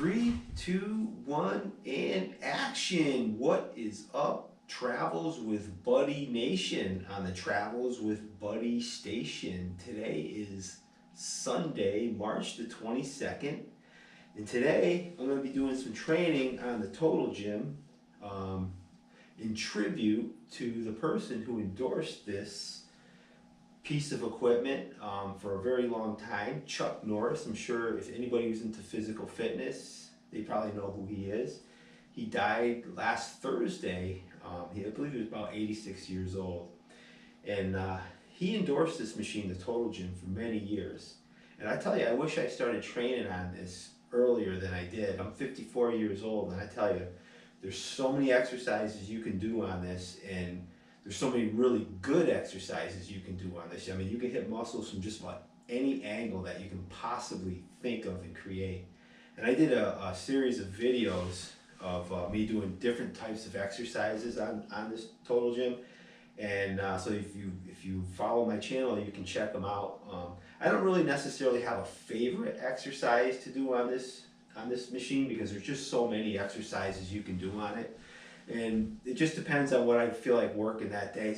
Three, two, one, and action. What is up, Travels with Buddy Nation on the Travels with Buddy station? Today is Sunday, March the 22nd. And today I'm going to be doing some training on the Total Gym in tribute to the person who endorsed this piece of equipment for a very long time, Chuck Norris. I'm sure if anybody who's into physical fitness, they probably know who he is. He died last Thursday. I believe he was about 86 years old. And he endorsed this machine, the Total Gym, for many years. And I tell you, I wish I started training on this earlier than I did. I'm 54 years old, and I tell you, there's so many exercises you can do on this, and there's so many really good exercises you can do on this. I mean, you can hit muscles from just about any angle that you can possibly think of and create. And I did a series of videos of me doing different types of exercises on this Total Gym. And so if you follow my channel, you can check them out. I don't really necessarily have a favorite exercise to do on this machine because there's just so many exercises you can do on it. And it just depends on what I feel like working that day.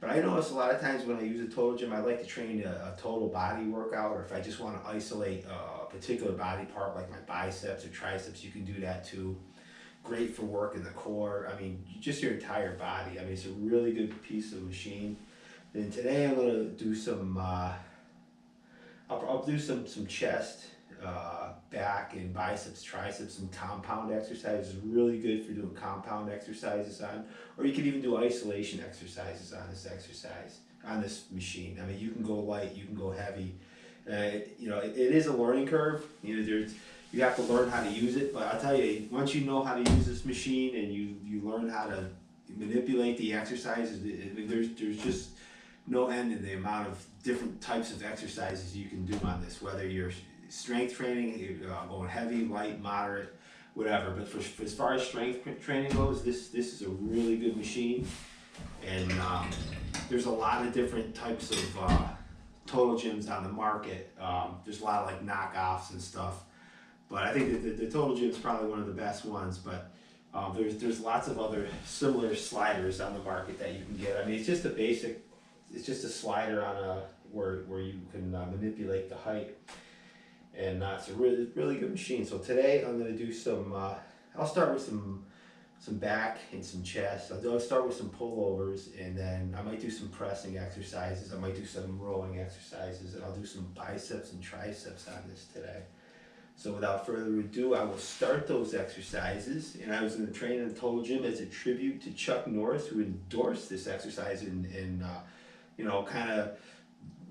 But I notice a lot of times when I use a Total Gym, I like to train a total body workout, or if I just want to isolate a particular body part like my biceps or triceps, you can do that too. Great for working the core. I mean, just your entire body. I mean, it's a really good piece of machine. And today I'm going to do some, I'll do some chest, back and biceps, triceps, some compound exercises. Really good for doing compound exercises on, or you can even do isolation exercises on this machine. I mean, you can go light, you can go heavy. You know, it is a learning curve. You know, you have to learn how to use it. But I'll tell you, once you know how to use this machine and you learn how to manipulate the exercises, there's just no end in the amount of different types of exercises you can do on this, whether you're strength training, going heavy, light, moderate, whatever. But for as far as strength training goes, this is a really good machine. And there's a lot of different types of Total Gyms on the market. There's a lot of like knockoffs and stuff. But I think that the Total Gym is probably one of the best ones. But there's lots of other similar sliders on the market that you can get. I mean, it's just a basic, it's just a slider on where you can manipulate the height. And it's a really good machine. So today I'm going to do some, I'll start with some back and some chest. I'll start with some pullovers, and then I might do some pressing exercises. I might do some rowing exercises, and I'll do some biceps and triceps on this today. So without further ado, I will start those exercises. And I was going to train in the Total Gym as a tribute to Chuck Norris, who endorsed this exercise and you know, kind of,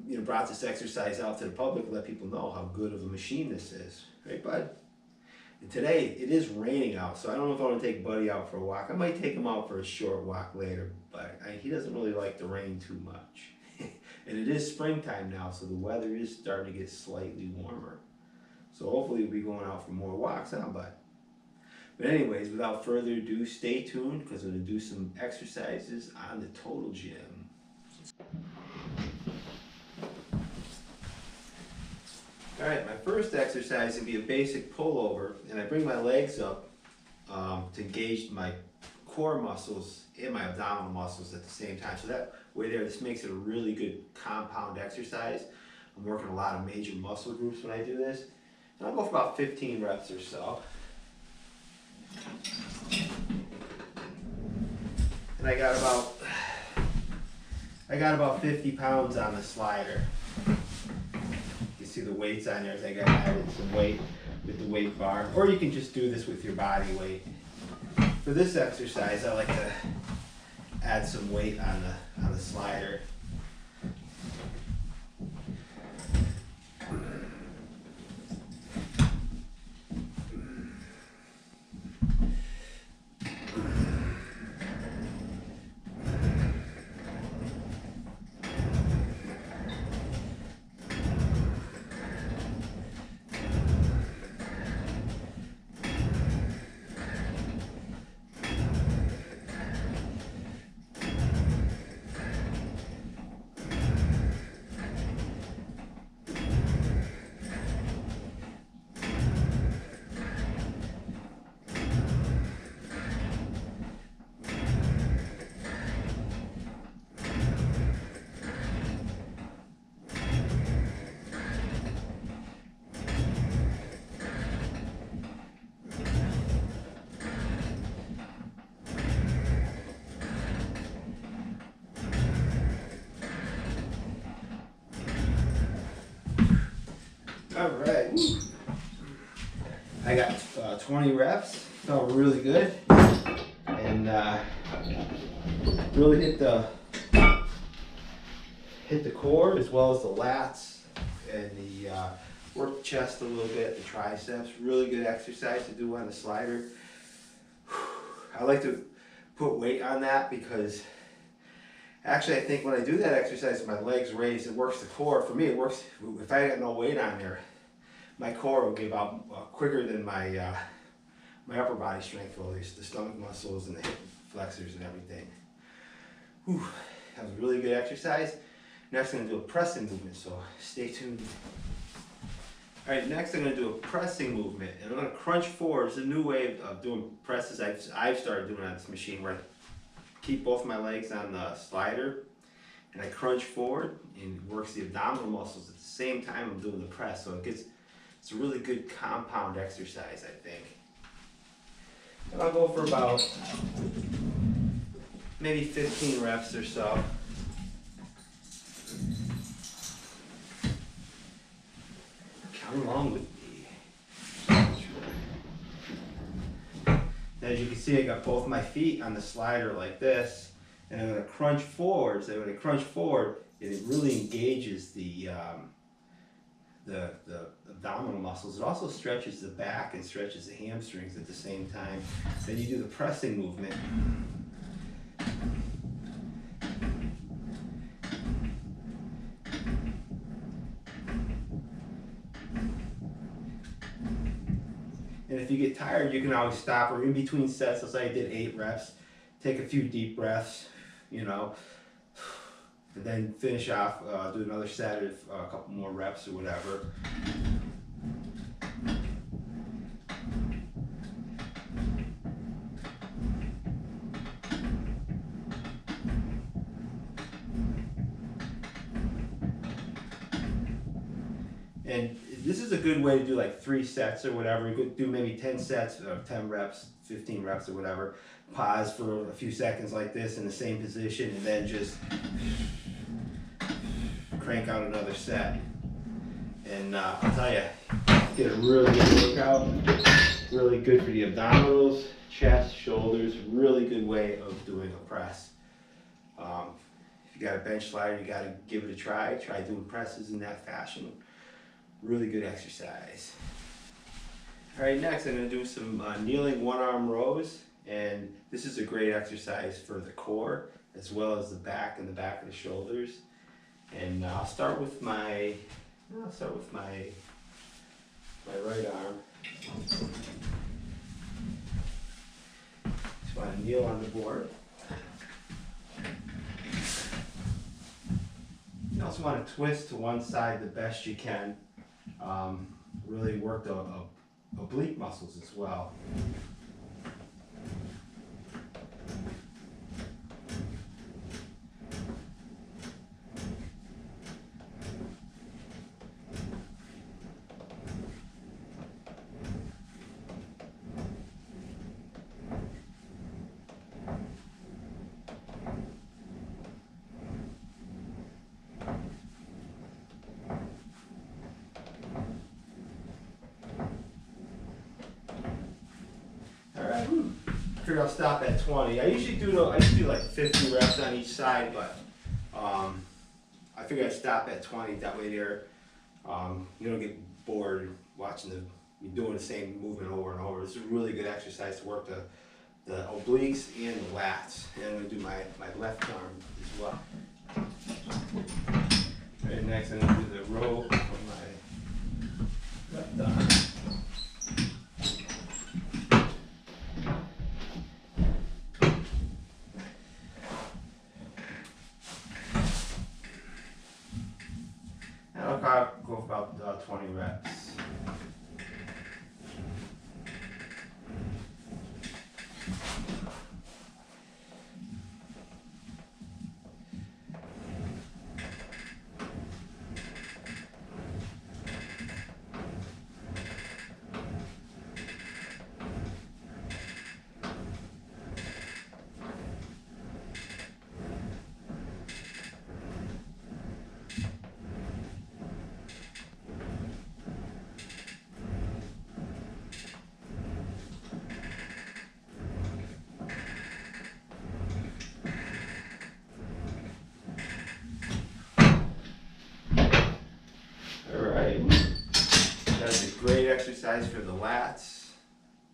you know, brought this exercise out to the public and let people know how good of a machine this is. Right, bud? And today, it is raining out, so I don't know if I want to take Buddy out for a walk. I might take him out for a short walk later, but he doesn't really like the rain too much. And it is springtime now, so the weather is starting to get slightly warmer. So hopefully we'll be going out for more walks, huh, bud? But anyways, without further ado, stay tuned, because I'm going to do some exercises on the Total Gym. Alright, my first exercise is going to be a basic pullover, and I bring my legs up to engage my core muscles and my abdominal muscles at the same time. So that way there, this makes it a really good compound exercise. I'm working a lot of major muscle groups when I do this. And I'll go for about 15 reps or so. And I got about 50 pounds on the slider. See the weights on there. I think I added some weight with the weight bar, or you can just do this with your body weight. For this exercise, I like to add some weight on the slider. right. I got 20 reps. Felt really good, and really hit the core as well as the lats and the work the chest a little bit, the triceps. Really good exercise to do on the slider. I like to put weight on that because actually I think when I do that exercise with my legs raised, it works the core. For me, it works. If I got no weight on there, my core will give out quicker than my my upper body strength will, the stomach muscles and the hip flexors and everything. Whew, that was a really good exercise. Next I'm going to do a pressing movement, so stay tuned. Alright, next I'm going to do a pressing movement, and I'm going to crunch forward. It's a new way of doing presses I've started doing on this machine, where I keep both my legs on the slider, and I crunch forward, and it works the abdominal muscles at the same time I'm doing the press, so it's a really good compound exercise, I think. And I'll go for about maybe 15 reps or so. Count along with me. As you can see, I got both my feet on the slider like this, and I'm going to crunch forward. So when I crunch forward, it really engages the abdominal muscles. It also stretches the back and stretches the hamstrings at the same time. Then you do the pressing movement. And if you get tired, you can always stop, or in between sets. Let's say I did 8 reps, take a few deep breaths, and then finish off, do another set of a couple more reps or whatever. And this is a good way to do like 3 sets or whatever. You could do maybe 10 sets, 10 reps, 15 reps or whatever. Pause for a few seconds like this in the same position, and then just crank out another set. And I'll tell you, get a really good workout. Really good for the abdominals, chest, shoulders. Really good way of doing a press. If you got a bench slider, you got to give it a try. Try doing presses in that fashion. Really good exercise. All right, next I'm going to do some kneeling one-arm rows, and this is a great exercise for the core as well as the back and the back of the shoulders. And I'll start with my right arm. Just want to kneel on the board. You also want to twist to one side the best you can. Really work the oblique muscles as well. I'll stop at 20. I usually do like 50 reps on each side, but I figure I'd stop at 20. That way you don't get bored watching you're doing the same movement over and over. This is a really good exercise to work the obliques and the lats. And I'm going to do my left arm as well. Right, next I'm going to do the row on my left arm. I'll go for about 20 reps. great exercise for the lats,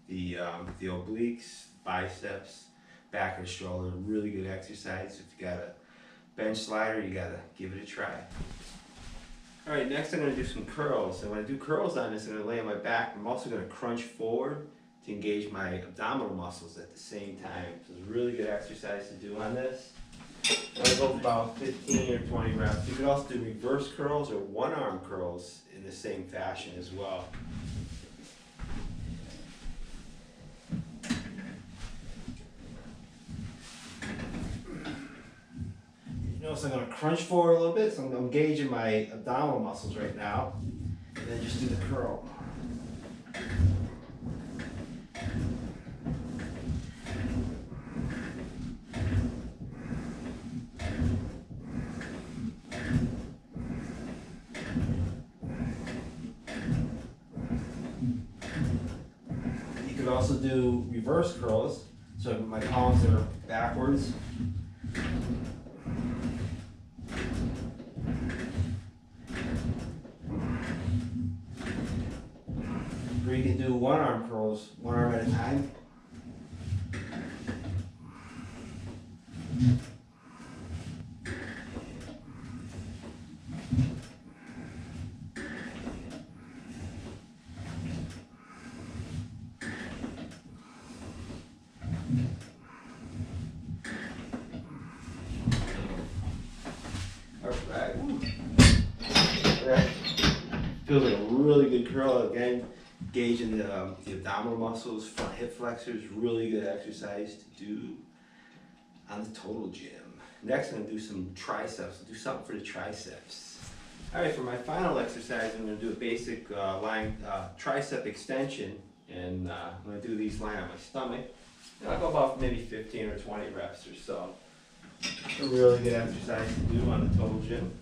the obliques, biceps, back of the shoulder. Really good exercise. If you got a bench slider, you gotta give it a try. All right, next I'm gonna do some curls. And when I do curls on this, I'm gonna lay on my back. I'm also gonna crunch forward to engage my abdominal muscles at the same time. So it's a really good exercise to do on this. I'm gonna go for about 15 or 20 reps. You could also do reverse curls or one arm curls in the same fashion as well. Notice I'm going to crunch forward a little bit, so I'm engaging my abdominal muscles right now, and then just do the curl. You could also do reverse curls, so my palms are backwards. Or you can do one arm curls, one arm at a time. Alright. Feels like a really good curl again. Engaging the abdominal muscles, front hip flexors, really good exercise to do on the total gym. Next, I'm going to do some triceps. I'll do something for the triceps. All right, for my final exercise, I'm going to do a basic lying tricep extension, and I'm going to do these lying on my stomach. And I'll go about maybe 15 or 20 reps or so. A really good exercise to do on the total gym.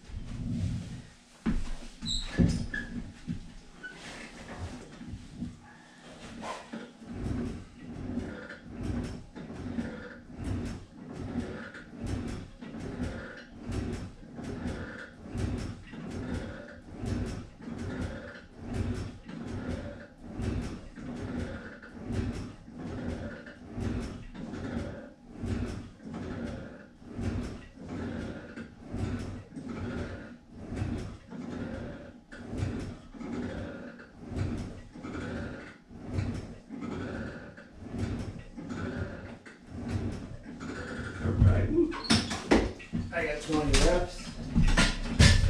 I got 20 reps,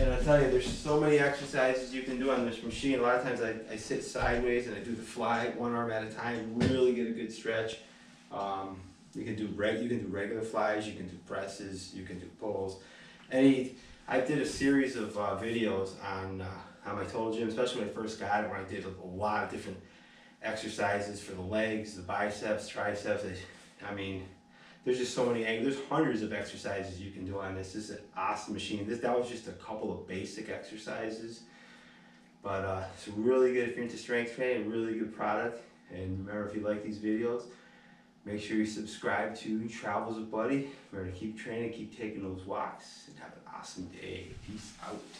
and I tell you, there's so many exercises you can do on this machine. A lot of times I sit sideways and I do the fly, one arm at a time, really get a good stretch. You can do regular flies, you can do presses, you can do pulls. I did a series of videos on my total gym, especially when I first got it, where I did a lot of different exercises for the legs, the biceps, triceps. I mean, there's just so many angles. There's hundreds of exercises you can do on this. This is an awesome machine. That was just a couple of basic exercises. But it's really good if you're into strength training, really good product. And remember, if you like these videos, make sure you subscribe to Travels with Buddy. Remember to keep training, keep taking those walks, and have an awesome day. Peace out.